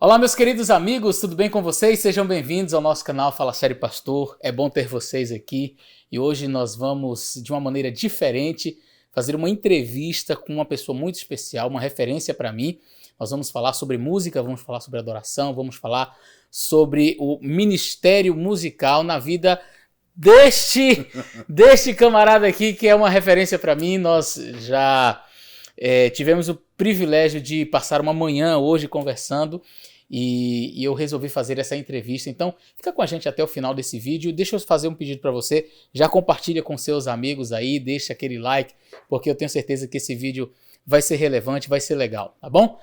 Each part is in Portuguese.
Olá, meus queridos amigos, tudo bem com vocês? Sejam bem-vindos ao nosso canal Fala Sério Pastor. É bom ter vocês aqui e hoje nós vamos, de uma maneira diferente, fazer uma entrevista com uma pessoa muito especial, uma referência para mim. Nós vamos falar sobre música, vamos falar sobre adoração, vamos falar sobre o ministério musical na vida deste camarada aqui que é uma referência para mim. Nós já tivemos o privilégio de passar uma manhã hoje conversando e eu resolvi fazer essa entrevista. Então fica com a gente até o final desse vídeo. Deixa eu fazer um pedido para você, já compartilha com seus amigos aí, deixa aquele like, porque eu tenho certeza que esse vídeo vai ser relevante, vai ser legal, tá bom?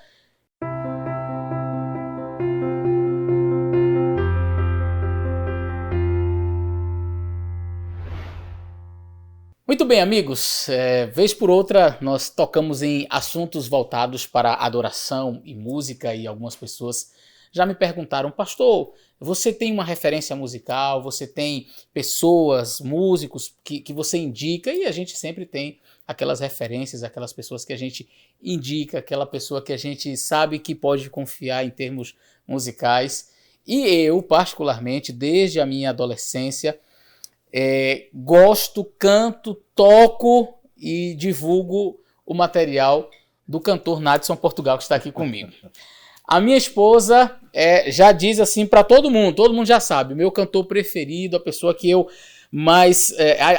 Muito bem, amigos, vez por outra nós tocamos em assuntos voltados para adoração e música e algumas pessoas já me perguntaram: pastor, você tem uma referência musical, você tem pessoas, músicos que você indica? E a gente sempre tem aquelas referências, aquelas pessoas que a gente indica, aquela pessoa que a gente sabe que pode confiar em termos musicais. E eu, particularmente, desde a minha adolescência, gosto, canto, toco e divulgo o material do cantor Nadson Portugal, que está aqui comigo. A minha esposa já diz assim para todo mundo já sabe, o meu cantor preferido, a pessoa que eu mais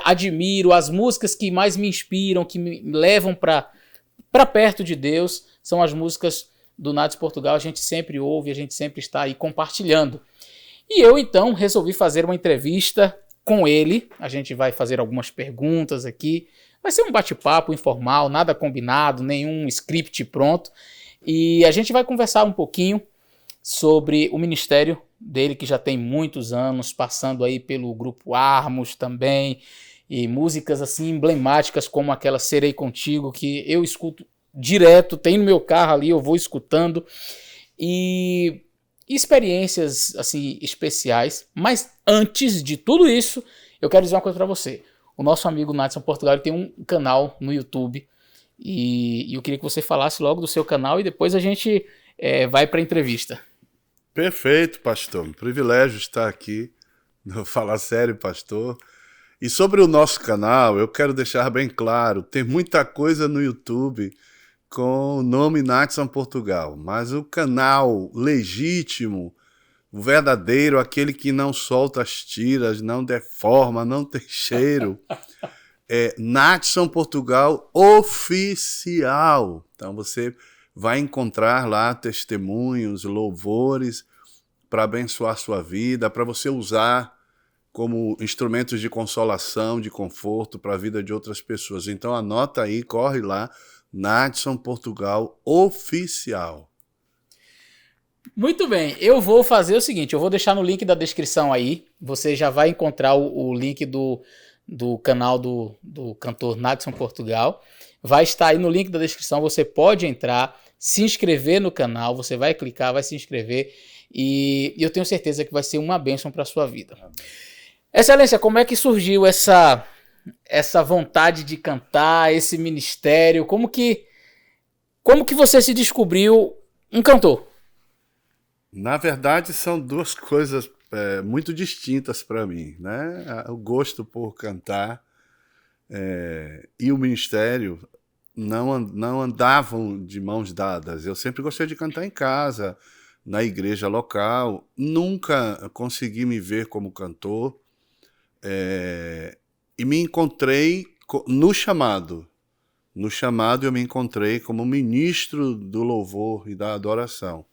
admiro, as músicas que mais me inspiram, que me levam para perto de Deus, são as músicas do Nadson Portugal. A gente sempre ouve, a gente sempre está aí compartilhando. E eu então resolvi fazer uma entrevista com ele. A gente vai fazer algumas perguntas aqui, vai ser um bate-papo informal, nada combinado, nenhum script pronto, e a gente vai conversar um pouquinho sobre o ministério dele, que já tem muitos anos, passando aí pelo grupo Armos também, e músicas assim emblemáticas como aquela Serei Contigo, que eu escuto direto, tem no meu carro ali, eu vou escutando, e experiências assim especiais. Mas antes de tudo isso, eu quero dizer uma coisa para você. O nosso amigo Nadson Portugal tem um canal no YouTube e eu queria que você falasse logo do seu canal e depois a gente vai para a entrevista. Perfeito, pastor. Um privilégio estar aqui no Fala Sério, pastor. E sobre o nosso canal, eu quero deixar bem claro, tem muita coisa no YouTube com o nome Nadson Portugal, mas o canal legítimo, o verdadeiro, aquele que não solta as tiras, não deforma, não tem cheiro, é Nadson Portugal Oficial. Então você vai encontrar lá testemunhos, louvores para abençoar sua vida, para você usar como instrumentos de consolação, de conforto para a vida de outras pessoas. Então anota aí, corre lá, Nadson Portugal Oficial. Muito bem, eu vou fazer o seguinte, eu vou deixar no link da descrição aí, você já vai encontrar o link do canal do cantor Nadson Portugal, vai estar aí no link da descrição, você pode entrar, se inscrever no canal, você vai clicar, vai se inscrever e eu tenho certeza que vai ser uma bênção para a sua vida. Excelência, como é que surgiu essa vontade de cantar, esse ministério? Como que você se descobriu um cantor? Na verdade, são duas coisas muito distintas para mim, né? O gosto por cantar e o ministério não andavam de mãos dadas. Eu sempre gostei de cantar em casa, na igreja local. Nunca consegui me ver como cantor. E me encontrei no chamado. No chamado eu me encontrei como ministro do louvor e da adoração.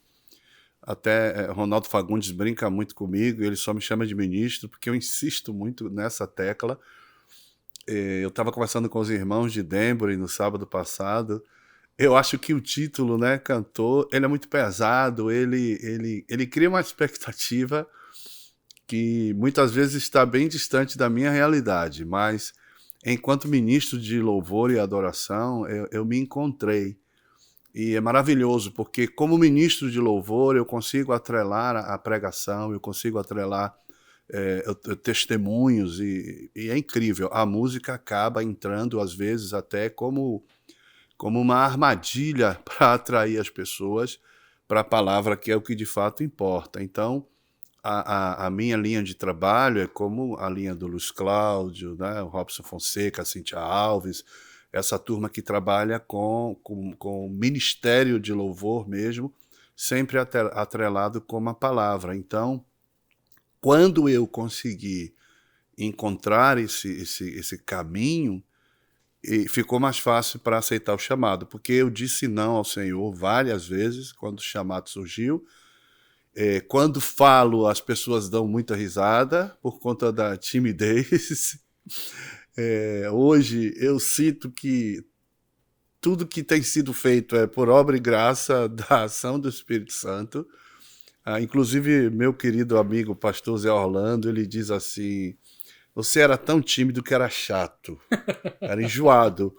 Até Ronaldo Fagundes brinca muito comigo, ele só me chama de ministro, porque eu insisto muito nessa tecla. Eu estava conversando com os irmãos de Denbury no sábado passado. Eu acho que o título, né, cantor, ele é muito pesado, ele cria uma expectativa que muitas vezes está bem distante da minha realidade, mas enquanto ministro de louvor e adoração, eu me encontrei. E é maravilhoso, porque como ministro de louvor, eu consigo atrelar a pregação, eu consigo atrelar testemunhos, e é incrível. A música acaba entrando, às vezes, até como uma armadilha para atrair as pessoas, para a palavra, que é o que de fato importa. Então, a minha linha de trabalho é como a linha do Luiz Cláudio, né, o Robson Fonseca, a Cíntia Alves, essa turma que trabalha com o ministério de louvor mesmo, sempre atrelado com uma palavra. Então, quando eu consegui encontrar esse caminho, ficou mais fácil para aceitar o chamado, porque eu disse não ao Senhor várias vezes quando o chamado surgiu. Quando falo, as pessoas dão muita risada por conta da timidez. Hoje eu sinto que tudo que tem sido feito é por obra e graça da ação do Espírito Santo. Inclusive, meu querido amigo pastor Zé Orlando, ele diz assim: você era tão tímido que era chato, era enjoado.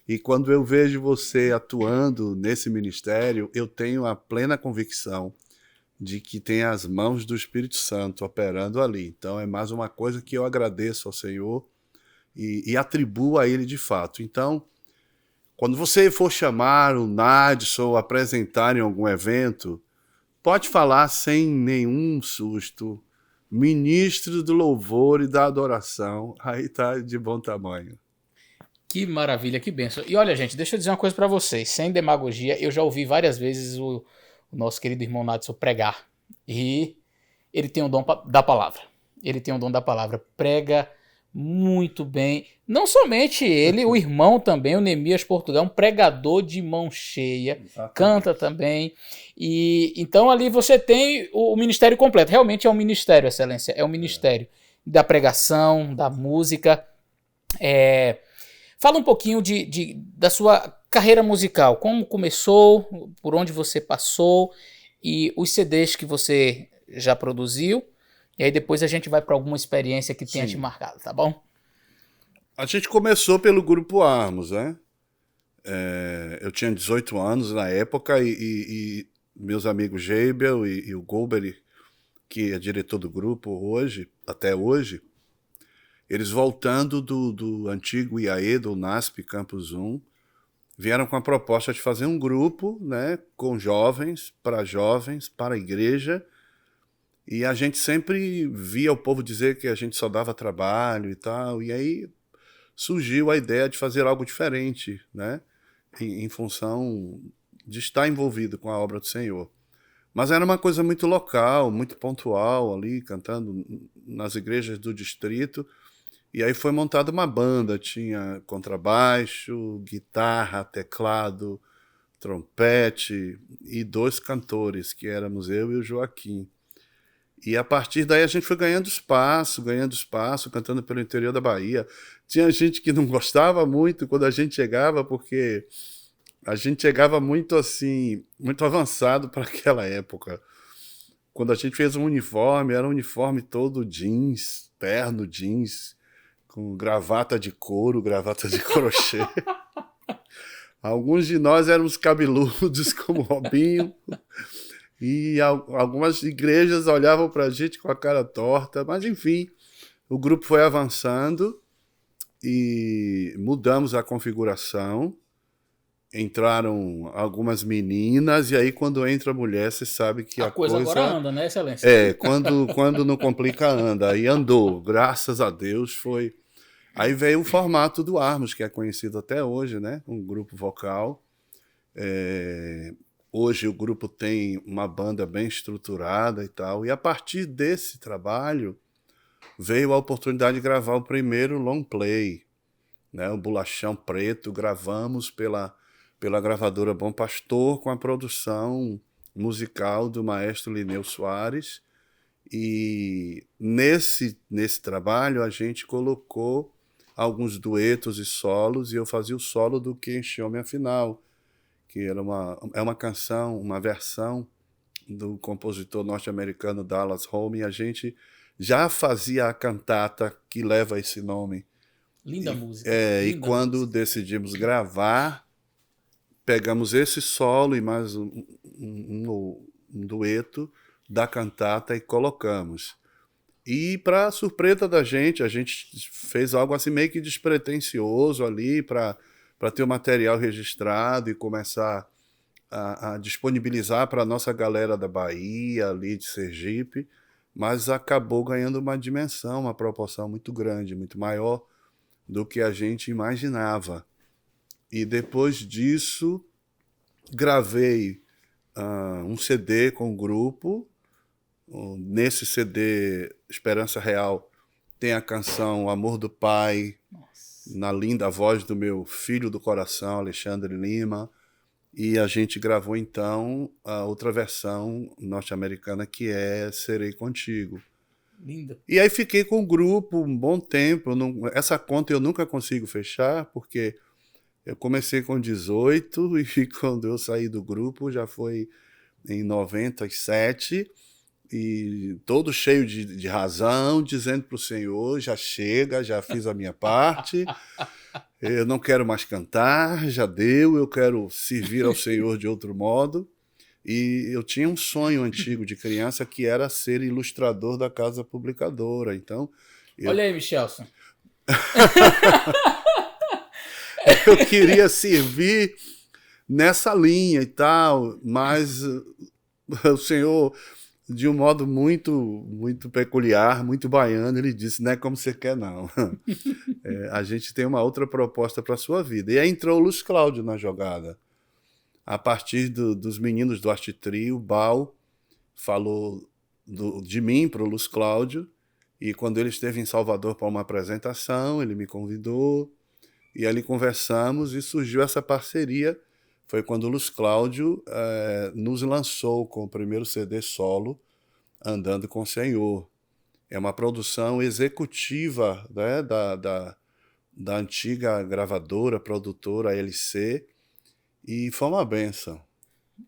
E quando eu vejo você atuando nesse ministério, eu tenho a plena convicção de que tem as mãos do Espírito Santo operando ali. Então é mais uma coisa que eu agradeço ao Senhor e atribuo a Ele de fato. Então, quando você for chamar o Nadson ou apresentar em algum evento, pode falar sem nenhum susto. Ministro do louvor e da adoração, aí tá de bom tamanho. Que maravilha, que bênção. E olha, gente, deixa eu dizer uma coisa para vocês, sem demagogia, eu já ouvi várias vezes o nosso querido irmão Nadson pregar, e ele tem o dom da palavra. Ele tem o dom da palavra, prega muito bem. Não somente ele, o irmão também, o Neemias Portugal, um pregador de mão cheia, canta também. E então ali você tem o ministério completo. Realmente é um ministério, Excelência, é um ministério da pregação, da música. Fala um pouquinho da sua carreira musical, como começou, por onde você passou e os CDs que você já produziu. E aí depois a gente vai para alguma experiência que tenha te marcado, tá bom? A gente começou pelo Grupo Armos, né? Eu tinha 18 anos na época e meus amigos Geibel e o Golbery, que é diretor do grupo hoje, até hoje, eles voltando do antigo IAE, do NASP Campus 1, vieram com a proposta de fazer um grupo, né, com jovens, para a igreja. E a gente sempre via o povo dizer que a gente só dava trabalho e tal. E aí surgiu a ideia de fazer algo diferente, né? Em função de estar envolvido com a obra do Senhor. Mas era uma coisa muito local, muito pontual ali, cantando nas igrejas do distrito. E aí foi montada uma banda, tinha contrabaixo, guitarra, teclado, trompete e 2 cantores, que éramos eu e o Joaquim. E a partir daí a gente foi ganhando espaço, cantando pelo interior da Bahia. Tinha gente que não gostava muito quando a gente chegava, porque a gente chegava muito assim, muito avançado para aquela época. Quando a gente fez um uniforme, era um uniforme todo jeans, terno jeans, com gravata de couro, gravata de crochê. Alguns de nós éramos cabeludos, como Robinho. E algumas igrejas olhavam para a gente com a cara torta, mas enfim, o grupo foi avançando e mudamos a configuração. Entraram algumas meninas, e aí quando entra a mulher, você sabe que a coisa agora anda, né, Excelência? Quando não complica, anda. Aí andou, graças a Deus foi. Aí veio o formato do Armos, que é conhecido até hoje, né? Um grupo vocal. Hoje o grupo tem uma banda bem estruturada e tal. E a partir desse trabalho veio a oportunidade de gravar o primeiro long play, né? O Bolachão Preto, gravamos pela gravadora Bom Pastor, com a produção musical do maestro Lineu Soares. E nesse trabalho a gente colocou alguns duetos e solos, e eu fazia o solo do Que Encheu-me Afinal, que é uma canção, uma versão do compositor norte-americano Dallas Holm, e a gente já fazia a cantata que leva esse nome. Linda música. E quando decidimos gravar, pegamos esse solo e mais um dueto da cantata e colocamos. E para surpresa da gente, a gente fez algo assim meio que despretensioso ali para ter o material registrado e começar a disponibilizar para a nossa galera da Bahia, ali de Sergipe, mas acabou ganhando uma dimensão, uma proporção muito grande, muito maior do que a gente imaginava. E depois disso, gravei um CD com o grupo. Nesse CD, Esperança Real, tem a canção Amor do Pai, na linda voz do meu filho do coração, Alexandre Lima. E a gente gravou, então, a outra versão norte-americana, que é Serei Contigo. Linda. E aí fiquei com o grupo um bom tempo. Essa conta eu nunca consigo fechar, porque eu comecei com 18 e quando eu saí do grupo já foi em 97, e todo cheio de razão, dizendo para o Senhor, já chega, já fiz a minha parte, eu não quero mais cantar, já deu, eu quero servir ao Senhor de outro modo. E eu tinha um sonho antigo de criança que era ser ilustrador da casa publicadora. Então, olha aí, Michelson. Eu queria servir nessa linha e tal, mas o Senhor, de um modo muito peculiar, muito baiano, ele disse, não é como você quer, não. A gente tem uma outra proposta para a sua vida. E aí entrou o Luiz Cláudio na jogada. A partir dos meninos do Arte Trio, o Bal falou de mim para o Luiz Cláudio, e quando ele esteve em Salvador para uma apresentação, ele me convidou, e ali conversamos e surgiu essa parceria. Foi quando o Luiz Cláudio nos lançou com o primeiro CD solo, Andando com o Senhor. É uma produção executiva, né, da antiga gravadora, produtora LC, e foi uma benção.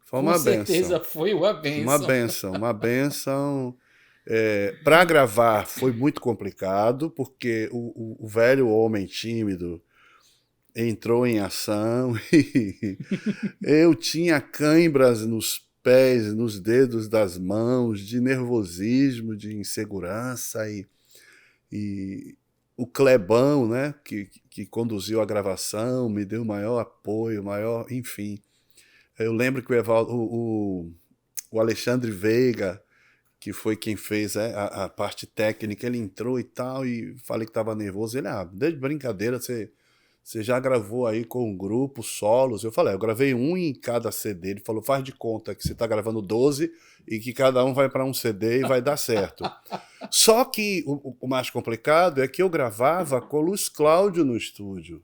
Foi uma benção. Com certeza foi uma benção. Uma benção. Para gravar foi muito complicado, porque o velho homem tímido entrou em ação e eu tinha cãibras nos pés, nos dedos das mãos, de nervosismo, de insegurança, e o Clebão, né, que conduziu a gravação, me deu maior apoio, enfim. Eu lembro que o Alexandre Veiga, que foi quem fez a parte técnica, ele entrou e tal, e falei que estava nervoso. Ele, desde brincadeira, você já gravou aí com um grupo, solos? Eu falei, eu gravei um em cada CD. Ele falou, faz de conta que você está gravando 12 e que cada um vai para um CD e vai dar certo. Só que o mais complicado é que eu gravava com o Luiz Cláudio no estúdio,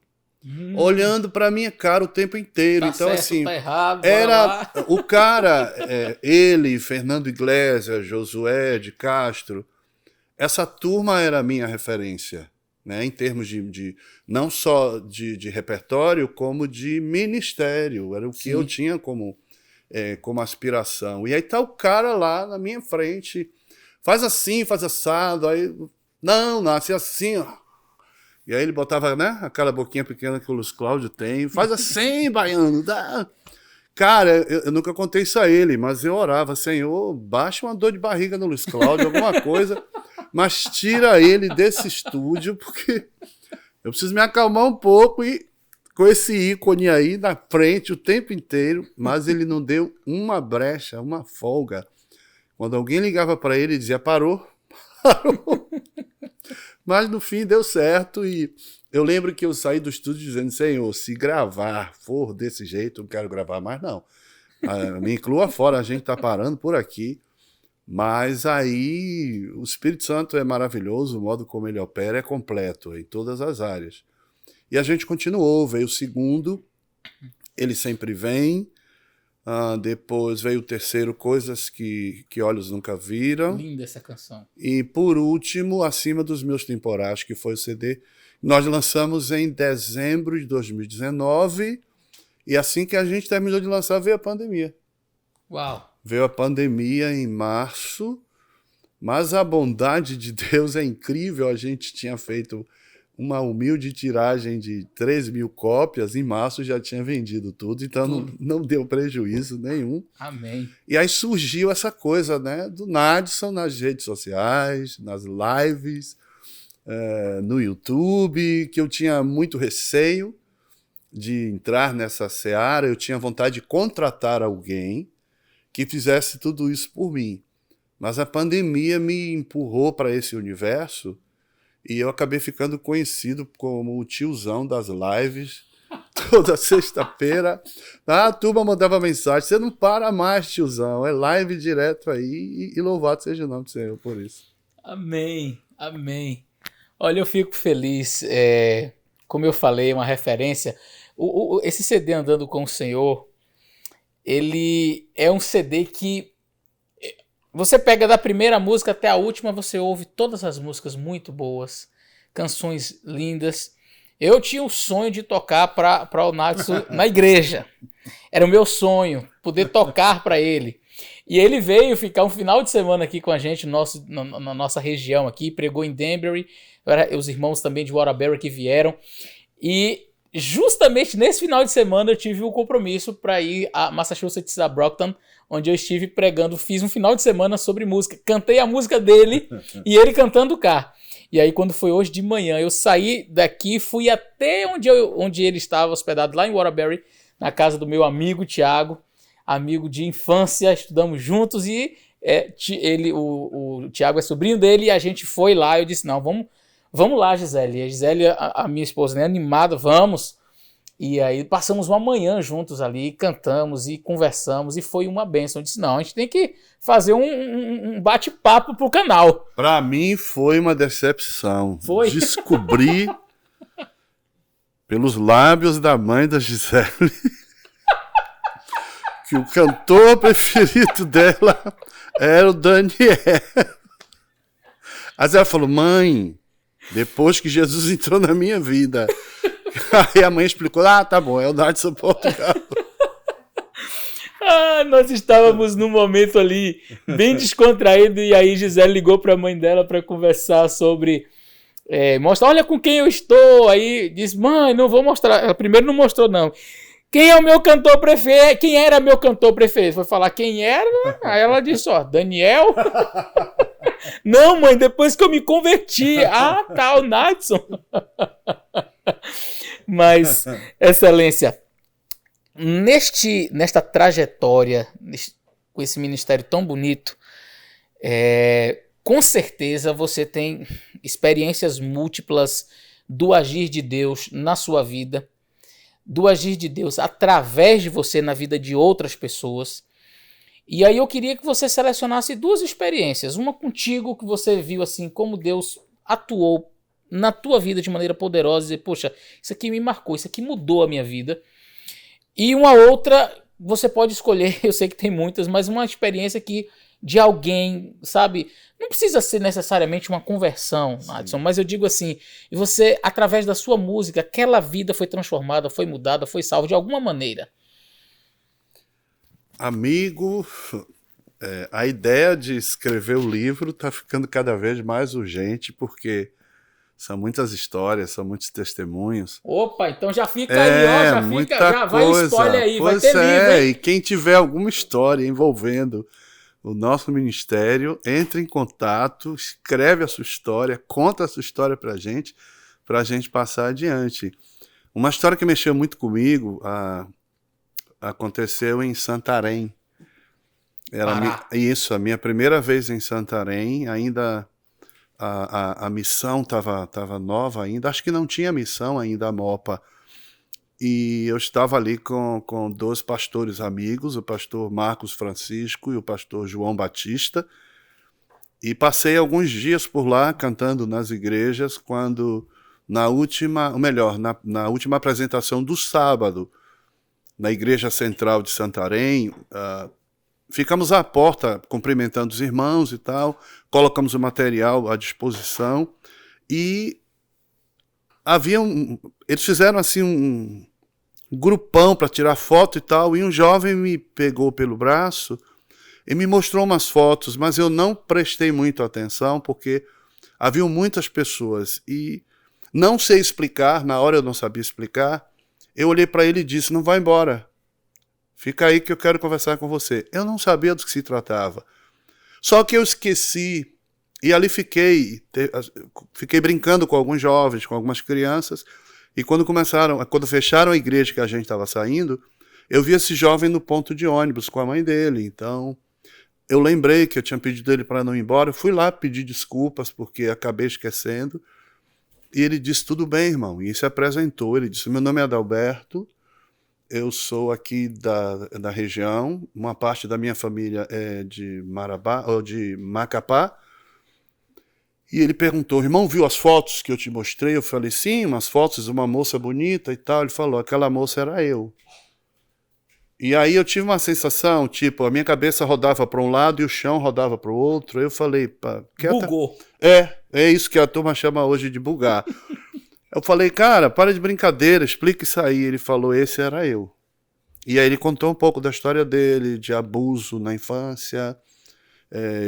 olhando para minha cara o tempo inteiro. Tá então, certo, assim, tá errado, era o cara, ele, Fernando Iglesias, Josué de Castro, essa turma era a minha referência, né, em termos de não só de repertório, como de ministério. Era o que eu tinha como aspiração. E aí tá o cara lá na minha frente, faz assim, faz assado, aí, não, nasce assim, ó. E aí ele botava, né, aquela boquinha pequena que o Luiz Cláudio tem, faz assim, baiano, dá. Cara, eu nunca contei isso a ele, mas eu orava, Senhor, baixa uma dor de barriga no Luiz Cláudio, alguma coisa, mas tira ele desse estúdio, porque eu preciso me acalmar um pouco, e com esse ícone aí na frente o tempo inteiro, mas ele não deu uma brecha, uma folga. Quando alguém ligava para ele, ele dizia, parou. Mas no fim deu certo, e eu lembro que eu saí do estúdio dizendo, Senhor, se gravar for desse jeito, eu não quero gravar mais, não. Me inclua fora, a gente está parando por aqui. Mas aí o Espírito Santo é maravilhoso, o modo como ele opera é completo em todas as áreas. E a gente continuou, veio o segundo, Ele Sempre Vem, depois veio o terceiro, Coisas que Olhos Nunca Viram. Linda essa canção. E por último, Acima dos Meus Temporais, que foi o CD. Nós lançamos em dezembro de 2019, e assim que a gente terminou de lançar, veio a pandemia. Uau! Veio a pandemia em março, mas a bondade de Deus é incrível. A gente tinha feito uma humilde tiragem de 3.000 cópias, em março já tinha vendido tudo, então não deu prejuízo nenhum. Amém. E aí surgiu essa coisa, né, do Nadson nas redes sociais, nas lives, no YouTube, que eu tinha muito receio, de entrar nessa seara, eu tinha vontade de contratar alguém que fizesse tudo isso por mim. Mas a pandemia me empurrou para esse universo e eu acabei ficando conhecido como o tiozão das lives. Toda sexta-feira, a turma mandava mensagem: você não para mais, tiozão, é live direto aí, e louvado seja o nome do Senhor por isso. Amém, amém. Olha, eu fico feliz, como eu falei, uma referência, esse CD Andando com o Senhor, ele é um CD que você pega da primeira música até a última, você ouve todas as músicas muito boas, canções lindas. Eu tinha o sonho de tocar para o Nadson na igreja. Era o meu sonho, poder tocar para ele. E ele veio ficar um final de semana aqui com a gente, na nossa região aqui, pregou em Danbury, os irmãos também de Waterbury que vieram. E justamente nesse final de semana eu tive o compromisso para ir a Massachusetts, a Brockton, onde eu estive pregando, fiz um final de semana sobre música. Cantei a música dele e ele cantando cá. E aí, quando foi hoje de manhã, eu saí daqui, fui até onde ele estava hospedado, lá em Waterbury, na casa do meu amigo Tiago, amigo de infância, estudamos juntos e o Tiago é sobrinho dele e a gente foi lá. Eu disse, não, vamos lá, Gisele. E a Gisele, a minha esposa, né, animada, vamos. E aí passamos uma manhã juntos ali, cantamos e conversamos e foi uma bênção. Eu disse, não, a gente tem que fazer um bate-papo pro canal. Para mim foi uma decepção. Foi? Descobri pelos lábios da mãe da Gisele que o cantor preferido dela era o Daniel. Aí ela falou, mãe, depois que Jesus entrou na minha vida... Aí a mãe explicou, tá bom, é o Nadson Portugal. Nós estávamos num momento ali bem descontraído e aí Gisele ligou para a mãe dela para conversar sobre, mostrar, olha com quem eu estou. Aí disse, mãe, não vou mostrar. Ela primeiro não mostrou não. Quem é o meu cantor preferido? Quem era meu cantor preferido? Foi falar quem era, aí ela disse, Daniel. Não, mãe, depois que eu me converti. Tá, o Nadson. Mas, excelência, nesta trajetória, com esse ministério tão bonito, com certeza você tem experiências múltiplas do agir de Deus na sua vida, do agir de Deus através de você na vida de outras pessoas. E aí eu queria que você selecionasse duas experiências, uma contigo que você viu assim como Deus atuou na tua vida de maneira poderosa, e dizer, poxa, isso aqui me marcou, isso aqui mudou a minha vida. E uma outra, você pode escolher, eu sei que tem muitas, mas uma experiência que de alguém, sabe, não precisa ser necessariamente uma conversão, Nadson, mas eu digo assim, e você, através da sua música, aquela vida foi transformada, foi mudada, foi salva de alguma maneira. Amigo, a ideia de escrever o livro está ficando cada vez mais urgente, porque são muitas histórias, são muitos testemunhos. Opa, então já fica aí, já vai spoiler aí, pois vai ter livro, hein? E quem tiver alguma história envolvendo o nosso ministério, entre em contato, escreve a sua história, conta a sua história pra gente passar adiante. Uma história que mexeu muito comigo aconteceu em Santarém. A minha primeira vez em Santarém, ainda a missão estava nova ainda, acho que não tinha missão ainda, a MOPA. E eu estava ali com dois pastores amigos, o pastor Marcos Francisco e o pastor João Batista, e passei alguns dias por lá cantando nas igrejas, quando na última apresentação do sábado, na Igreja Central de Santarém, ficamos à porta cumprimentando os irmãos e tal, colocamos o material à disposição e eles fizeram assim um grupão para tirar foto e tal, e um jovem me pegou pelo braço e me mostrou umas fotos, mas eu não prestei muito atenção porque haviam muitas pessoas e não sei explicar, na hora eu não sabia explicar. Eu olhei para ele e disse, não vai embora, fica aí que eu quero conversar com você. Eu não sabia do que se tratava. Só que eu esqueci, e ali fiquei brincando com alguns jovens, com algumas crianças, E quando fecharam a igreja que a gente estava saindo, eu vi esse jovem no ponto de ônibus com a mãe dele. Então, eu lembrei que eu tinha pedido ele para não ir embora. Eu fui lá pedir desculpas porque acabei esquecendo. E ele disse, tudo bem, irmão. E se apresentou. Ele disse, meu nome é Adalberto. Eu sou aqui da região. Uma parte da minha família é de Marabá, ou de Macapá. E ele perguntou, irmão, viu as fotos que eu te mostrei? Eu falei, sim, umas fotos de uma moça bonita e tal. Ele falou, aquela moça era eu. E aí eu tive uma sensação, tipo, a minha cabeça rodava para um lado e o chão rodava para o outro. Eu falei, pá, Bugou. É isso que a turma chama hoje de bugar. Eu falei, cara, para de brincadeira, explica isso aí. Ele falou, esse era eu. E aí ele contou um pouco da história dele, de abuso na infância,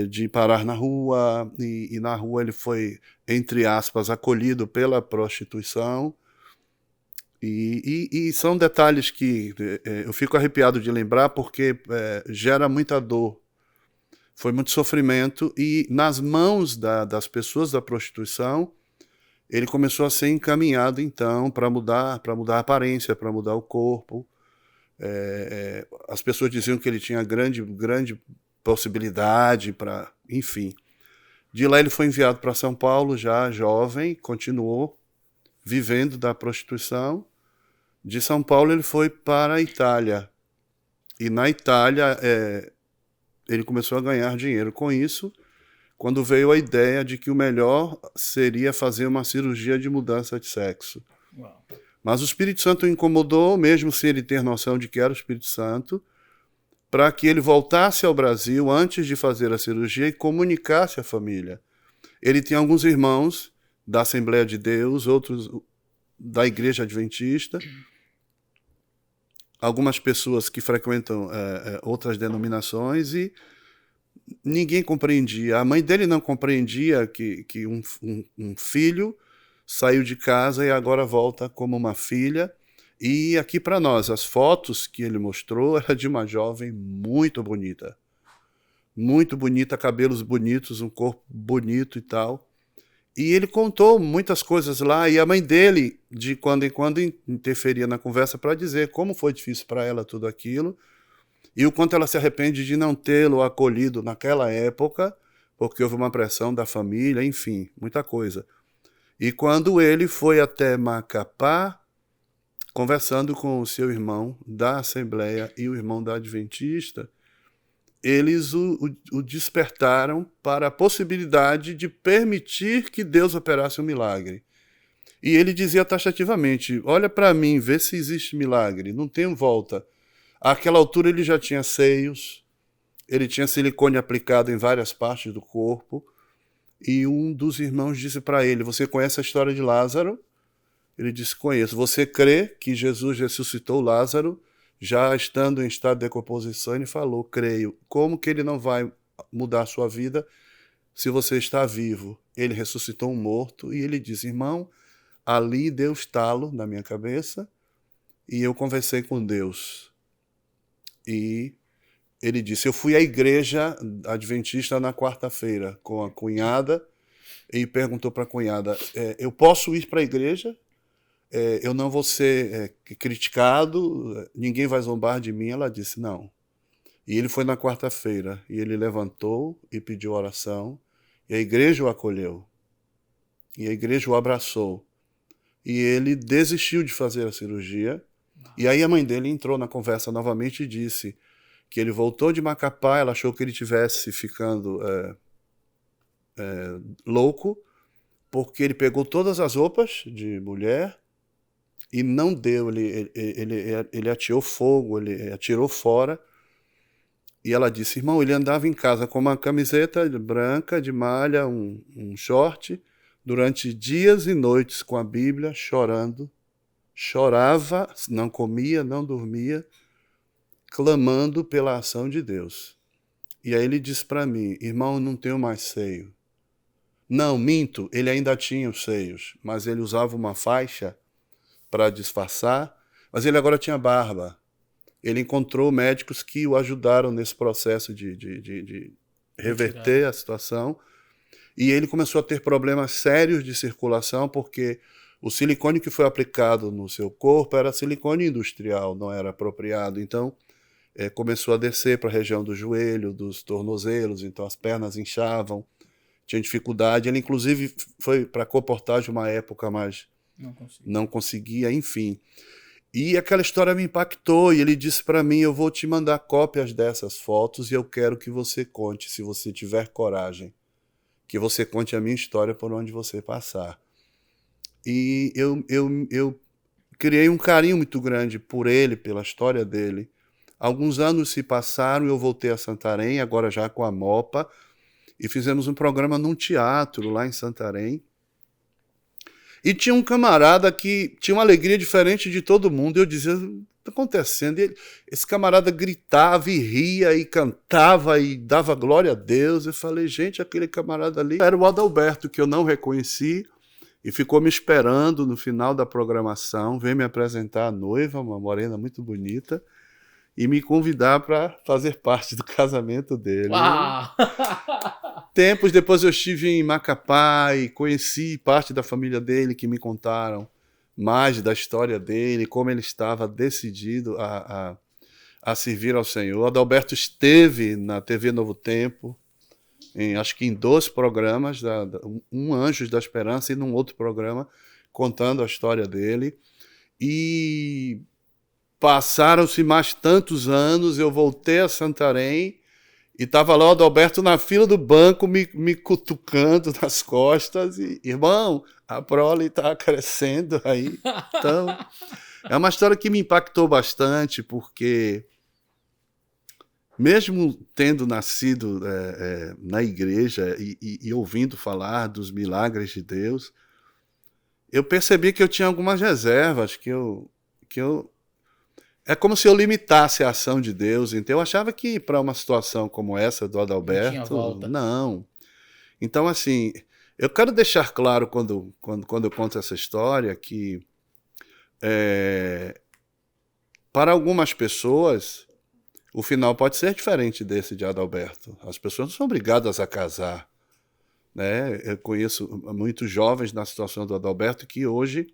de parar na rua, e na rua ele foi, entre aspas, acolhido pela prostituição. E são detalhes que eu fico arrepiado de lembrar porque gera muita dor. Foi muito sofrimento e nas mãos das pessoas da prostituição, ele começou a ser encaminhado então para mudar a aparência, para mudar o corpo. As pessoas diziam que ele tinha grande possibilidade para, enfim. De lá ele foi enviado para São Paulo já jovem, continuou vivendo da prostituição. De São Paulo ele foi para a Itália. E na Itália ele começou a ganhar dinheiro com isso, quando veio a ideia de que o melhor seria fazer uma cirurgia de mudança de sexo. Uau. Mas o Espírito Santo o incomodou, mesmo sem ele ter noção de que era o Espírito Santo, para que ele voltasse ao Brasil antes de fazer a cirurgia e comunicasse à família. Ele tinha alguns irmãos da Assembleia de Deus, outros da Igreja Adventista, algumas pessoas que frequentam outras denominações e ninguém compreendia. A mãe dele não compreendia que um filho saiu de casa e agora volta como uma filha. E aqui para nós, as fotos que ele mostrou era de uma jovem muito bonita, cabelos bonitos, um corpo bonito e tal. E ele contou muitas coisas lá, e a mãe dele, de quando em quando, interferia na conversa para dizer como foi difícil para ela tudo aquilo, e o quanto ela se arrepende de não tê-lo acolhido naquela época, porque houve uma pressão da família, enfim, muita coisa. E quando ele foi até Macapá, conversando com o seu irmão da Assembleia e o irmão da Adventista, eles o despertaram para a possibilidade de permitir que Deus operasse um milagre. E ele dizia taxativamente, olha para mim, vê se existe milagre, não tem volta. Àquela altura ele já tinha seios, ele tinha silicone aplicado em várias partes do corpo, e um dos irmãos disse para ele, você conhece a história de Lázaro? Ele disse, conheço. Você crê que Jesus ressuscitou Lázaro? Já estando em estado de decomposição, ele falou, creio. Como que ele não vai mudar a sua vida se você está vivo? Ele ressuscitou um morto e ele diz, irmão, ali deu estalo na minha cabeça e eu conversei com Deus. E ele disse, eu fui à igreja adventista na quarta-feira com a cunhada e perguntou para a cunhada, eu posso ir para a igreja? Eu não vou ser criticado, ninguém vai zombar de mim. Ela disse, não. E ele foi na quarta-feira, e ele levantou e pediu oração, e a igreja o acolheu, e a igreja o abraçou, e ele desistiu de fazer a cirurgia, e aí a mãe dele entrou na conversa novamente e disse que ele voltou de Macapá, ela achou que ele estivesse ficando louco, porque ele pegou todas as roupas de mulher, e não deu, ele atirou fogo, ele atirou fora. E ela disse, irmão, ele andava em casa com uma camiseta branca de malha, um short, durante dias e noites com a Bíblia, chorando. Chorava, não comia, não dormia, clamando pela ação de Deus. E aí ele disse para mim, irmão, eu não tenho mais seio. Não, minto, ele ainda tinha os seios, mas ele usava uma faixa para disfarçar, mas ele agora tinha barba. Ele encontrou médicos que o ajudaram nesse processo de reverter a situação, e ele começou a ter problemas sérios de circulação, porque o silicone que foi aplicado no seu corpo era silicone industrial, não era apropriado. Então, começou a descer para a região do joelho, dos tornozelos, então as pernas inchavam, tinha dificuldade. Ele, inclusive, foi para Coportage uma época, mas não conseguia, enfim. E aquela história me impactou, e ele disse para mim, eu vou te mandar cópias dessas fotos e eu quero que você conte, se você tiver coragem, que você conte a minha história por onde você passar. E eu criei um carinho muito grande por ele, pela história dele. Alguns anos se passaram e eu voltei a Santarém, agora já com a Mopa, e fizemos um programa num teatro lá em Santarém. E tinha um camarada que tinha uma alegria diferente de todo mundo. Eu dizia, o que está acontecendo? E esse camarada gritava e ria e cantava e dava glória a Deus. Eu falei, gente, aquele camarada ali era o Adalberto, que eu não reconheci, e ficou me esperando no final da programação, veio me apresentar a noiva, uma morena muito bonita, e me convidar para fazer parte do casamento dele. Uau! Tempos depois eu estive em Macapá e conheci parte da família dele, que me contaram mais da história dele, como ele estava decidido a servir ao Senhor. Adalberto esteve na TV Novo Tempo, acho que em 2 programas, um Anjos da Esperança e num outro programa, contando a história dele. E passaram-se mais tantos anos, eu voltei a Santarém e estava lá o Adalberto na fila do banco me cutucando nas costas e, irmão, a prole está crescendo aí. Então, é uma história que me impactou bastante, porque mesmo tendo nascido na igreja e ouvindo falar dos milagres de Deus, eu percebi que eu tinha algumas reservas, que eu é como se eu limitasse a ação de Deus. Então eu achava que para uma situação como essa do Adalberto, não. Então, assim, eu quero deixar claro quando eu conto essa história que para algumas pessoas o final pode ser diferente desse de Adalberto. As pessoas não são obrigadas a casar, né? Eu conheço muitos jovens na situação do Adalberto que hoje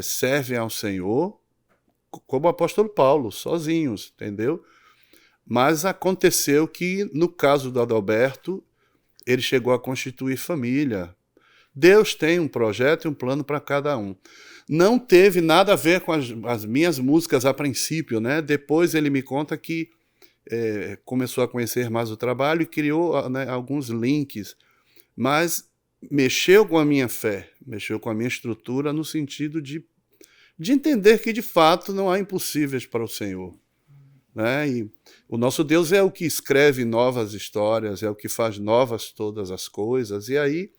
servem ao Senhor como o apóstolo Paulo, sozinhos, entendeu? Mas aconteceu que, no caso do Adalberto, ele chegou a constituir família. Deus tem um projeto e um plano para cada um. Não teve nada a ver com as minhas músicas a princípio, né? Depois ele me conta que começou a conhecer mais o trabalho e criou, né, alguns links, mas mexeu com a minha fé, mexeu com a minha estrutura no sentido de entender que, de fato, não há impossíveis para o Senhor, né? E o nosso Deus é o que escreve novas histórias, é o que faz novas todas as coisas, e aí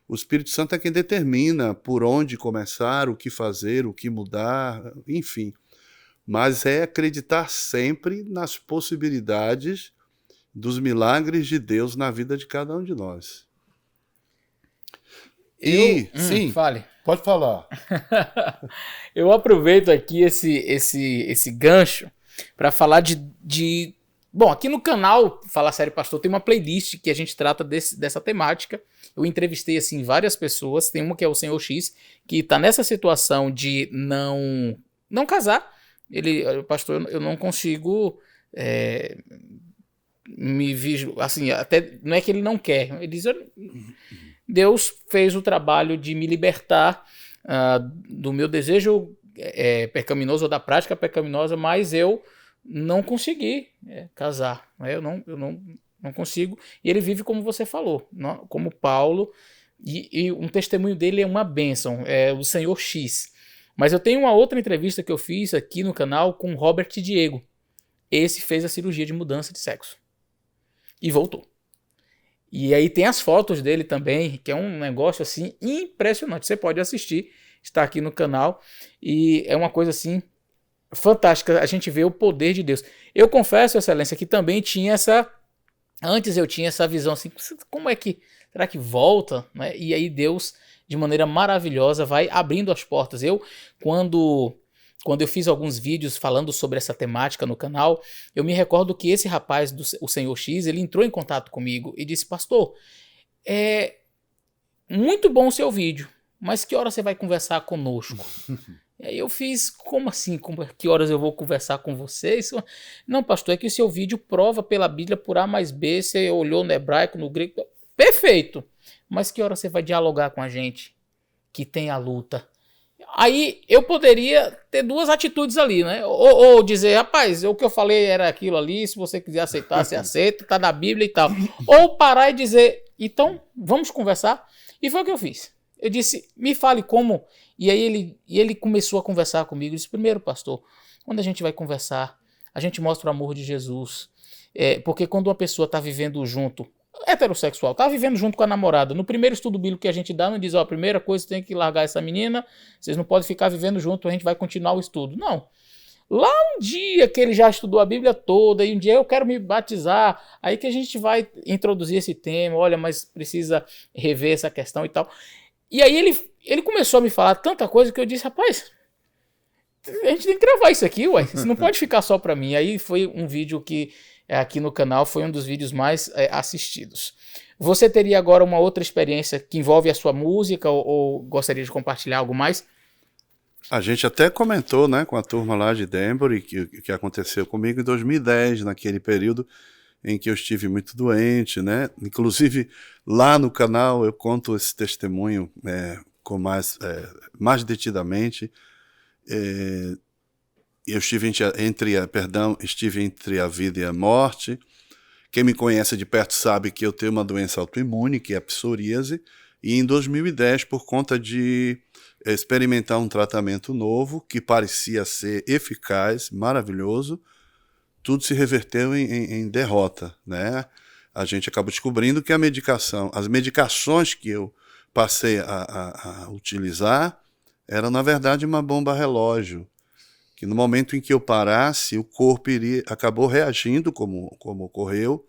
o Espírito Santo é quem determina por onde começar, o que fazer, o que mudar, enfim. Mas é acreditar sempre nas possibilidades dos milagres de Deus na vida de cada um de nós. Sim, fale. Pode falar. Eu aproveito aqui esse gancho para falar de... Bom, aqui no canal Fala Sério Pastor tem uma playlist que a gente trata dessa temática. Eu entrevistei assim várias pessoas. Tem uma que é o Senhor X, que está nessa situação de não casar. Ele, pastor, eu não consigo me visualizar, assim, até não é que ele não quer. Ele diz, Deus fez o trabalho de me libertar do meu desejo pecaminoso ou da prática pecaminosa, mas eu não consegui casar. Eu não consigo. E ele vive como você falou, como Paulo, e um testemunho dele é uma bênção, é o Senhor X. Mas eu tenho uma outra entrevista que eu fiz aqui no canal com Robert Diego. Esse fez a cirurgia de mudança de sexo. E voltou. E aí tem as fotos dele também, que é um negócio assim impressionante. Você pode assistir, está aqui no canal. E é uma coisa assim fantástica. A gente vê o poder de Deus. Eu confesso, Excelência, que também tinha antes eu tinha essa visão assim, como é que... Será que volta? Né? E aí Deus, de maneira maravilhosa, vai abrindo as portas. Quando eu fiz alguns vídeos falando sobre essa temática no canal, eu me recordo que esse rapaz, o Senhor X, ele entrou em contato comigo e disse, pastor, muito bom o seu vídeo, mas que hora você vai conversar conosco? E aí eu fiz, como assim? Que horas eu vou conversar com vocês? Não, pastor, é que o seu vídeo prova pela Bíblia por A mais B, você olhou no hebraico, no grego. Perfeito! Mas que hora você vai dialogar com a gente que tem a luta? Aí eu poderia ter duas atitudes ali, né? Ou dizer, rapaz, o que eu falei era aquilo ali, se você quiser aceitar, você aceita, tá na Bíblia e tal. Ou parar e dizer, então, vamos conversar? E foi o que eu fiz. Eu disse, me fale como. E aí ele começou a conversar comigo. Eu disse, primeiro, pastor, quando a gente vai conversar, a gente mostra o amor de Jesus. Porque quando uma pessoa está vivendo junto, heterossexual, tá vivendo junto com a namorada, no primeiro estudo bíblico que a gente dá, não diz, ó, a primeira coisa, tem que largar essa menina, vocês não podem ficar vivendo junto, a gente vai continuar o estudo. Não. Lá um dia que ele já estudou a Bíblia toda, e um dia eu quero me batizar, aí que a gente vai introduzir esse tema, olha, mas precisa rever essa questão e tal. E aí ele começou a me falar tanta coisa que eu disse, rapaz, a gente tem que gravar isso aqui, ué, isso não pode ficar só pra mim. Aí foi um vídeo que aqui no canal foi um dos vídeos mais assistidos. Você teria agora uma outra experiência que envolve a sua música ou gostaria de compartilhar algo mais? A gente até comentou, né, com a turma lá de Denver, que aconteceu comigo em 2010, naquele período em que eu estive muito doente, né? Inclusive, lá no canal eu conto esse testemunho com mais detidamente. Eu estive entre a vida e a morte. Quem me conhece de perto sabe que eu tenho uma doença autoimune, que é a psoríase, e em 2010, por conta de experimentar um tratamento novo, que parecia ser eficaz, maravilhoso, tudo se reverteu em derrota, né? A gente acabou descobrindo que as medicações que eu passei a utilizar eram, na verdade, uma bomba relógio, que no momento em que eu parasse, o corpo acabou reagindo como ocorreu,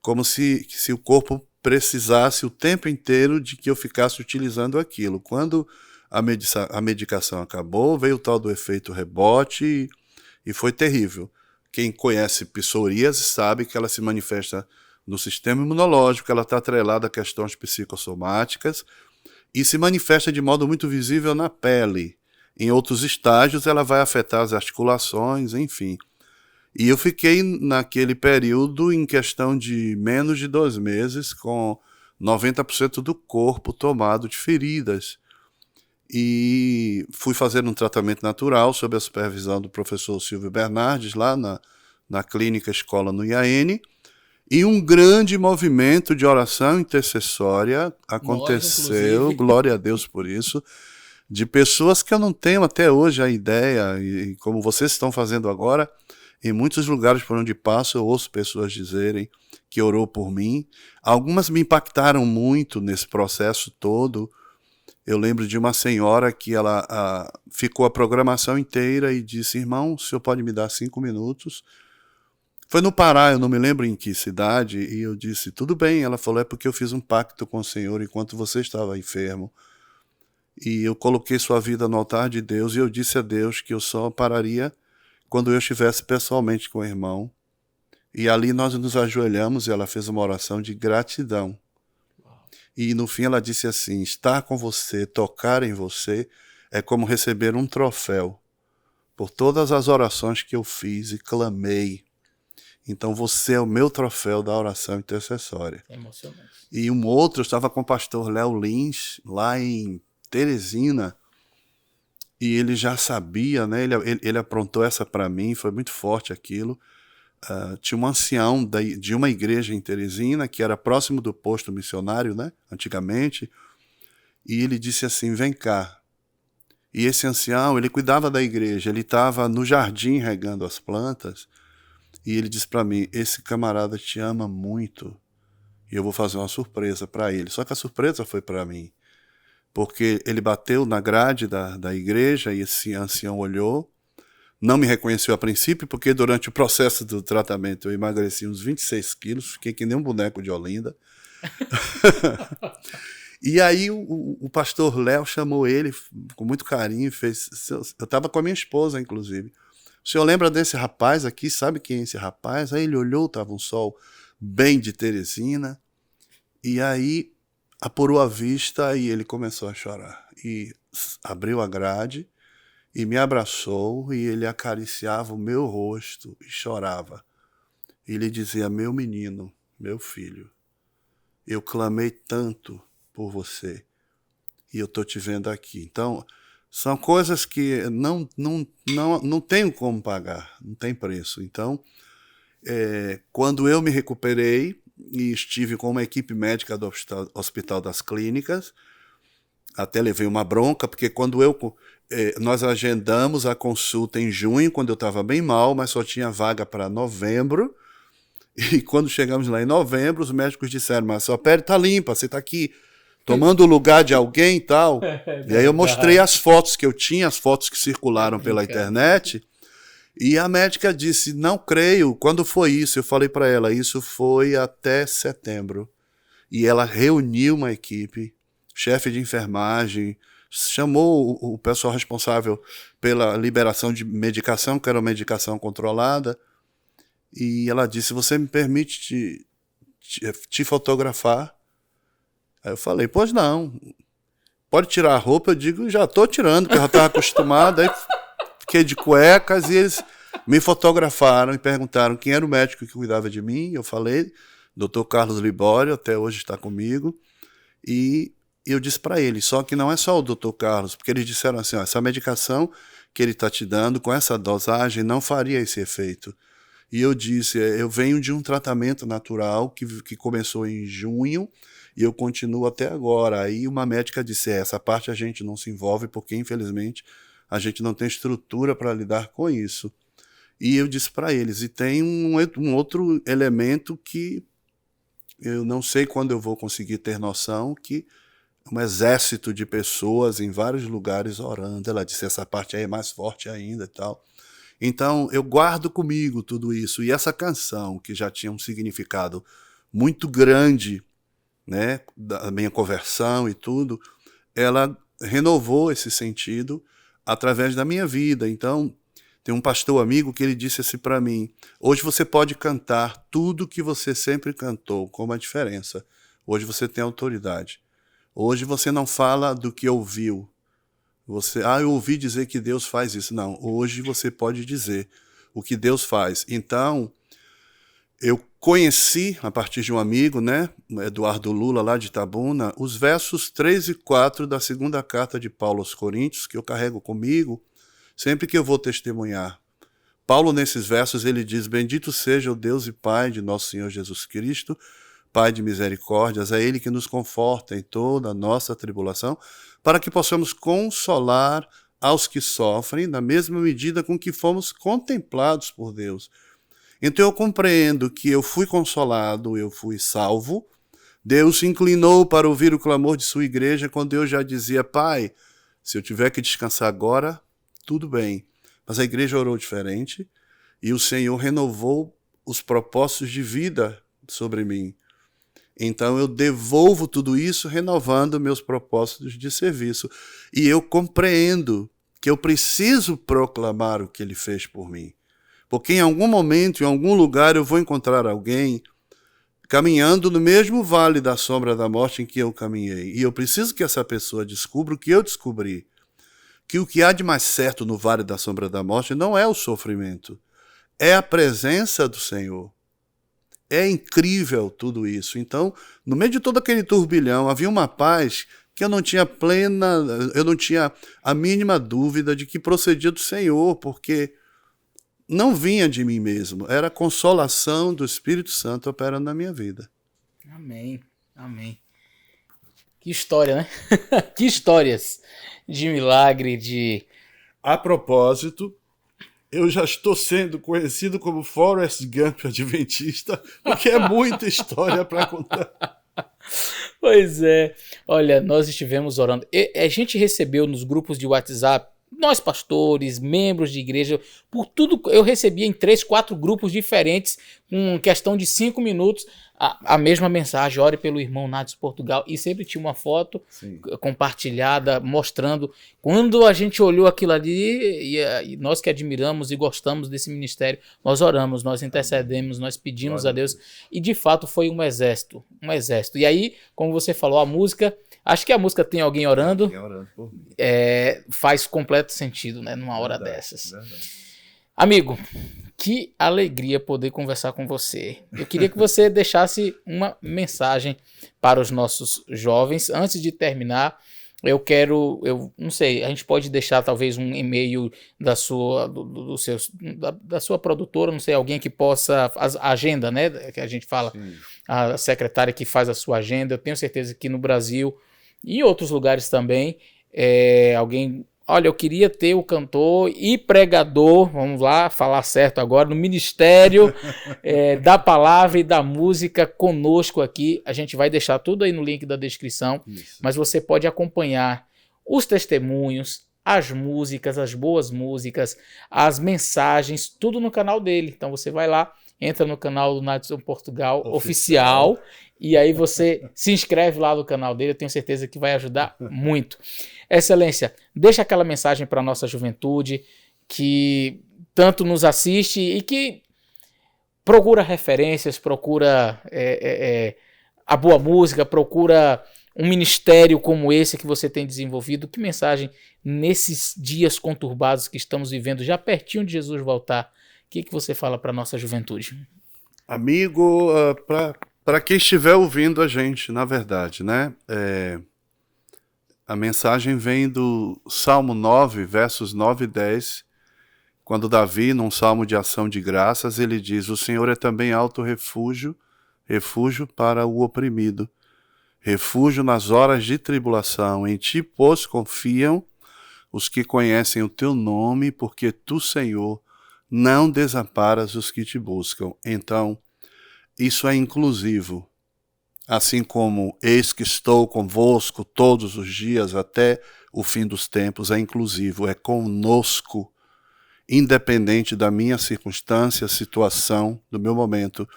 como se o corpo precisasse o tempo inteiro de que eu ficasse utilizando aquilo. Quando a medicação acabou, veio o tal do efeito rebote e foi terrível. Quem conhece psoríase sabe que ela se manifesta no sistema imunológico, ela está atrelada a questões psicossomáticas e se manifesta de modo muito visível na pele. Em outros estágios, ela vai afetar as articulações, enfim. E eu fiquei naquele período, em questão de menos de 2 meses, com 90% do corpo tomado de feridas. E fui fazer um tratamento natural sob a supervisão do professor Silvio Bernardes, lá na clínica escola no IAN, e um grande movimento de oração intercessória aconteceu, glória a Deus por isso, de pessoas que eu não tenho até hoje a ideia, e como vocês estão fazendo agora, em muitos lugares por onde passo eu ouço pessoas dizerem que orou por mim. Algumas me impactaram muito nesse processo todo. Eu lembro de uma senhora que ela ficou a programação inteira e disse, irmão, o senhor pode me dar 5 minutos? Foi no Pará, eu não me lembro em que cidade, e eu disse, tudo bem. Ela falou, é porque eu fiz um pacto com o Senhor enquanto você estava enfermo. E eu coloquei sua vida no altar de Deus, e eu disse a Deus que eu só pararia quando eu estivesse pessoalmente com o irmão. E ali nós nos ajoelhamos e ela fez uma oração de gratidão. E no fim ela disse assim, estar com você, tocar em você, é como receber um troféu por todas as orações que eu fiz e clamei. Então você é o meu troféu da oração intercessória. É emocionante. E um outro, eu estava com o pastor Léo Lins, lá em Teresina, e ele já sabia, né? Ele aprontou essa para mim, foi muito forte aquilo. Tinha um ancião de uma igreja em Teresina, que era próximo do posto missionário, né, antigamente, e ele disse assim, vem cá. E esse ancião, ele cuidava da igreja, ele estava no jardim regando as plantas, e ele disse para mim, esse camarada te ama muito, e eu vou fazer uma surpresa para ele. Só que a surpresa foi para mim, porque ele bateu na grade da igreja, e esse ancião olhou, não me reconheceu a princípio, porque durante o processo do tratamento eu emagreci uns 26 quilos, fiquei que nem um boneco de Olinda. E aí o pastor Léo chamou ele com muito carinho e fez... Eu estava com a minha esposa, inclusive. O senhor lembra desse rapaz aqui? Sabe quem é esse rapaz? Aí ele olhou, estava um sol bem de Teresina. E aí apurou a vista e ele começou a chorar. E abriu a grade e me abraçou e ele acariciava o meu rosto e chorava. E ele dizia: meu menino, meu filho, eu clamei tanto por você e eu estou te vendo aqui. Então, são coisas que não tenho como pagar, não tem preço. Então, quando eu me recuperei e estive com uma equipe médica do Hospital das Clínicas, até levei uma bronca, porque quando nós agendamos a consulta em junho, quando eu estava bem mal, mas só tinha vaga para novembro, e quando chegamos lá em novembro, os médicos disseram: mas sua pele está limpa, você está aqui tomando o lugar de alguém e tal. E aí eu mostrei as fotos que eu tinha, as fotos que circularam pela internet, e a médica disse: não creio, quando foi isso? Eu falei para ela: isso foi até setembro. E ela reuniu uma equipe, chefe de enfermagem, chamou o pessoal responsável pela liberação de medicação, que era uma medicação controlada, e ela disse: você me permite te fotografar? Aí eu falei: pois não, pode tirar a roupa. Eu digo: já estou tirando, porque eu já estava acostumado. Aí fiquei de cuecas e eles me fotografaram e perguntaram quem era o médico que cuidava de mim. Eu falei: Dr. Carlos Libório, até hoje está comigo. E eu disse para ele: só que não é só o Dr. Carlos, porque eles disseram assim: ó, essa medicação que ele está te dando, com essa dosagem, não faria esse efeito. E eu disse: eu venho de um tratamento natural que começou em junho e eu continuo até agora. Aí uma médica disse: essa parte a gente não se envolve porque, infelizmente, a gente não tem estrutura para lidar com isso. E eu disse para eles: e tem um outro elemento que eu não sei quando eu vou conseguir ter noção, que um exército de pessoas em vários lugares orando. Ela disse: essa parte aí é mais forte ainda e tal. Então, eu guardo comigo tudo isso. E essa canção, que já tinha um significado muito grande, né, da minha conversão e tudo, ela renovou esse sentido através da minha vida. Então, tem um pastor amigo que ele disse assim para mim: hoje você pode cantar tudo que você sempre cantou, com uma diferença. Hoje você tem autoridade. Hoje você não fala do que ouviu. Eu ouvi dizer que Deus faz isso. Não, hoje você pode dizer o que Deus faz. Então, eu conheci, a partir de um amigo, né, Eduardo Lula, lá de Itabuna, os versos 3 e 4 da segunda carta de Paulo aos Coríntios, que eu carrego comigo sempre que eu vou testemunhar. Paulo, nesses versos, ele diz: bendito seja o Deus e Pai de nosso Senhor Jesus Cristo, Pai de misericórdias, é Ele que nos conforta em toda a nossa tribulação, para que possamos consolar aos que sofrem, na mesma medida com que fomos contemplados por Deus. Então eu compreendo que eu fui consolado, eu fui salvo. Deus se inclinou para ouvir o clamor de sua igreja quando eu já dizia: Pai, se eu tiver que descansar agora, tudo bem. Mas a igreja orou diferente e o Senhor renovou os propósitos de vida sobre mim. Então eu devolvo tudo isso renovando meus propósitos de serviço. E eu compreendo que eu preciso proclamar o que Ele fez por mim. Porque em algum momento, em algum lugar, eu vou encontrar alguém caminhando no mesmo vale da sombra da morte em que eu caminhei. E eu preciso que essa pessoa descubra o que eu descobri. Que o que há de mais certo no vale da sombra da morte não é o sofrimento, é a presença do Senhor. É incrível tudo isso. Então, no meio de todo aquele turbilhão, havia uma paz que eu não tinha a mínima dúvida de que procedia do Senhor, porque não vinha de mim mesmo, era a consolação do Espírito Santo operando na minha vida. Amém, amém. Que história, né? Que histórias de milagre, de... A propósito, eu já estou sendo conhecido como Forrest Gump adventista, porque é muita história para contar. Pois é. Olha, nós estivemos orando. A gente recebeu nos grupos de WhatsApp, nós pastores, membros de igreja, por tudo eu recebia em 3, 4 grupos diferentes, com questão de 5 minutos, a mesma mensagem, ore pelo irmão Nádio Portugal, e sempre tinha uma foto compartilhada, mostrando, quando a gente olhou aquilo ali, e nós que admiramos e gostamos desse ministério, nós oramos, nós intercedemos, nós pedimos a Deus, e de fato foi um exército, e aí, como você falou, a música, acho que a música Tem Alguém Orando, faz completo sentido, né, numa hora dessas. Amigo, que alegria poder conversar com você. Eu queria que você deixasse uma mensagem para os nossos jovens. Antes de terminar, eu não sei, a gente pode deixar talvez um e-mail da sua produtora, não sei, alguém que possa, a agenda, né, que a gente fala, a secretária que faz a sua agenda. Eu tenho certeza que no Brasil e em outros lugares também, alguém... Olha, eu queria ter o cantor e pregador, vamos lá, falar certo agora, no Ministério da Palavra e da Música conosco aqui. A gente vai deixar tudo aí no link da descrição, mas você pode acompanhar os testemunhos, as músicas, as boas músicas, as mensagens, tudo no canal dele. Então você vai lá, entra no canal do Nádio Portugal Oficial, e aí você se inscreve lá no canal dele. Eu tenho certeza que vai ajudar muito. Excelência, deixa aquela mensagem para a nossa juventude que tanto nos assiste e que procura referências, procura a boa música, procura um ministério como esse que você tem desenvolvido. Que mensagem nesses dias conturbados que estamos vivendo, já pertinho de Jesus voltar, o que você fala para a nossa juventude? Amigo, para quem estiver ouvindo a gente, na verdade, né? A mensagem vem do Salmo 9, versos 9 e 10, quando Davi, num salmo de ação de graças, ele diz: o Senhor é também alto refúgio, refúgio para o oprimido, refúgio nas horas de tribulação. Em ti, pois, confiam os que conhecem o teu nome, porque tu, Senhor, não desamparas os que te buscam. Então, isso é inclusivo. Assim como eis que estou convosco todos os dias até o fim dos tempos, é inclusivo, é conosco, independente da minha circunstância, situação, do meu momento.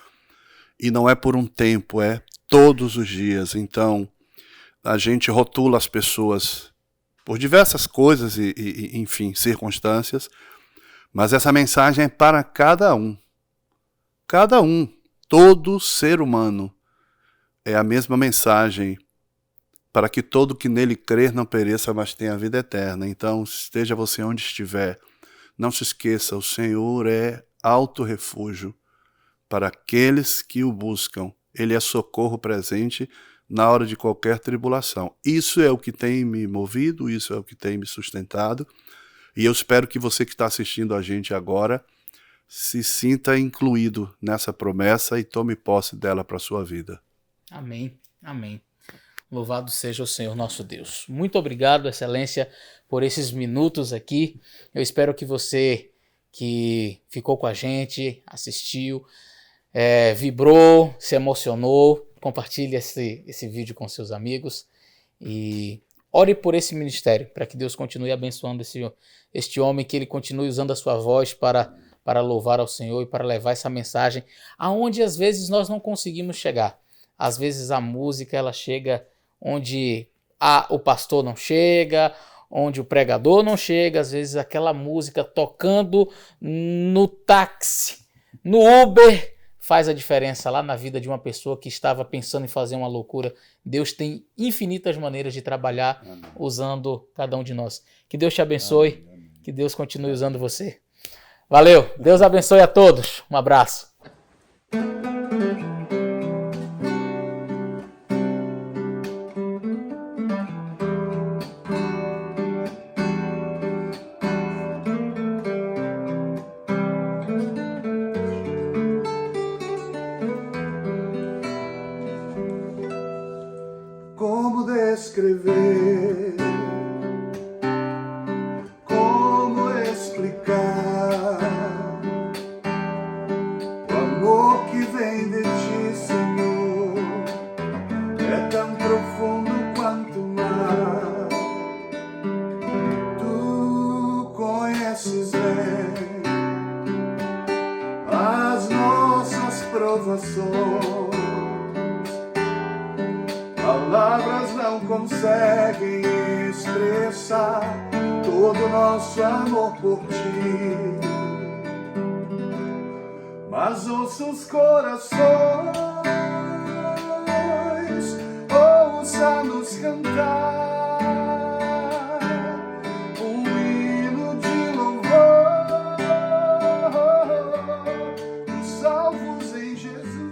E não é por um tempo, é todos os dias. Então, a gente rotula as pessoas por diversas coisas e enfim, circunstâncias, mas essa mensagem é para cada um. Cada um, todo ser humano. É a mesma mensagem, para que todo que nele crer não pereça, mas tenha a vida eterna. Então, esteja você onde estiver, não se esqueça, o Senhor é alto refúgio para aqueles que o buscam. Ele é socorro presente na hora de qualquer tribulação. Isso é o que tem me movido, isso é o que tem me sustentado, e eu espero que você que está assistindo a gente agora se sinta incluído nessa promessa e tome posse dela para a sua vida. Amém, amém. Louvado seja o Senhor nosso Deus. Muito obrigado, Excelência, por esses minutos aqui. Eu espero que você que ficou com a gente, assistiu, vibrou, se emocionou, compartilhe esse vídeo com seus amigos e ore por esse ministério, para que Deus continue abençoando este homem, que ele continue usando a sua voz para louvar ao Senhor e para levar essa mensagem aonde às vezes nós não conseguimos chegar. Às vezes a música ela chega onde o pastor não chega, onde o pregador não chega. Às vezes aquela música tocando no táxi, no Uber, faz a diferença lá na vida de uma pessoa que estava pensando em fazer uma loucura. Deus tem infinitas maneiras de trabalhar usando cada um de nós. Que Deus te abençoe, que Deus continue usando você. Valeu, Deus abençoe a todos. Um abraço. Como descrever, como explicar o amor que vem de ti, Senhor, é tão profundo quanto o mar. Tu conheces bem as nossas provações, Palavras não conseguem expressar todo o nosso amor por ti. Mas ouça os corações, ouça-nos cantar um hino de louvor, dos salvos em Jesus.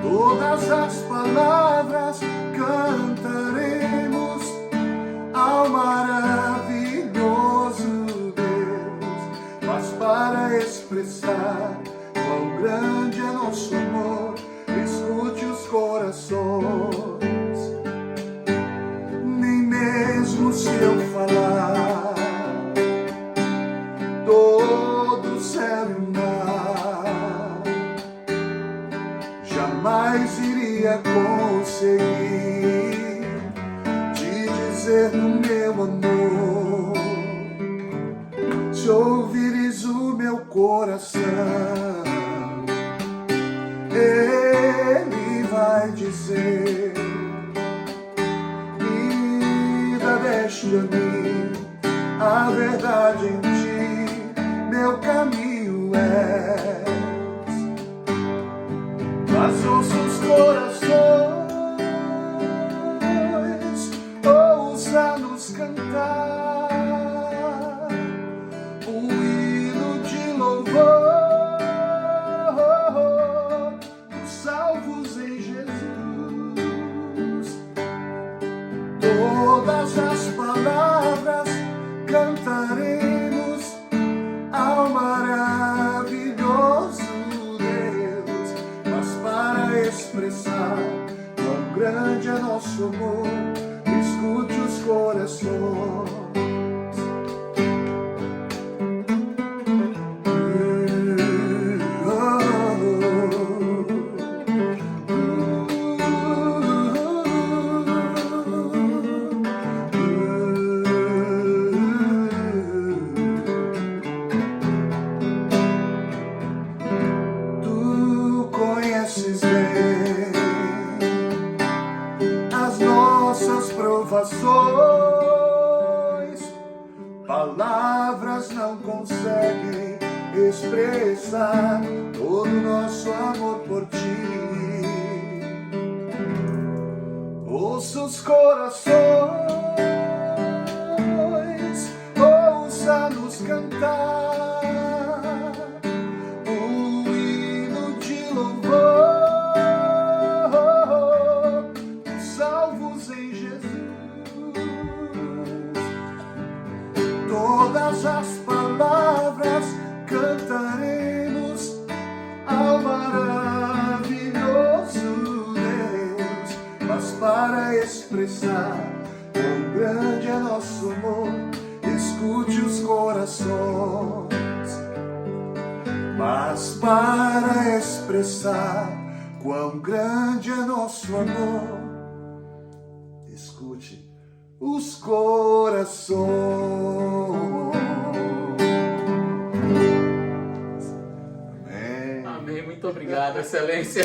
Todas as palavras cantaremos ao maravilhoso para expressar quão grande é nosso amor. Escute os corações, nem mesmo se eu falar todo o céu e o mar, jamais iria conseguir te dizer do meu amor. Se ouvires o meu coração, ele vai dizer: vida, deste a mim a verdade em ti, meu caminho és. Mas ouça os corações, ouça-nos cantar salvos em Jesus. Todas as palavras cantaremos ao maravilhoso Deus, mas para expressar quão grande é nosso amor, escute os corações. Palavras não conseguem expressar todo o nosso amor por ti. Ouça os corações, ouça-nos cantar um hino de louvor, salvos em Jesus. Todas as palavras cantaremos ao maravilhoso Deus, mas para expressar quão grande é nosso amor, escute os corações. Mas para expressar quão grande é nosso amor, escute os corações. Amém. Amém. Muito obrigado, Excelência.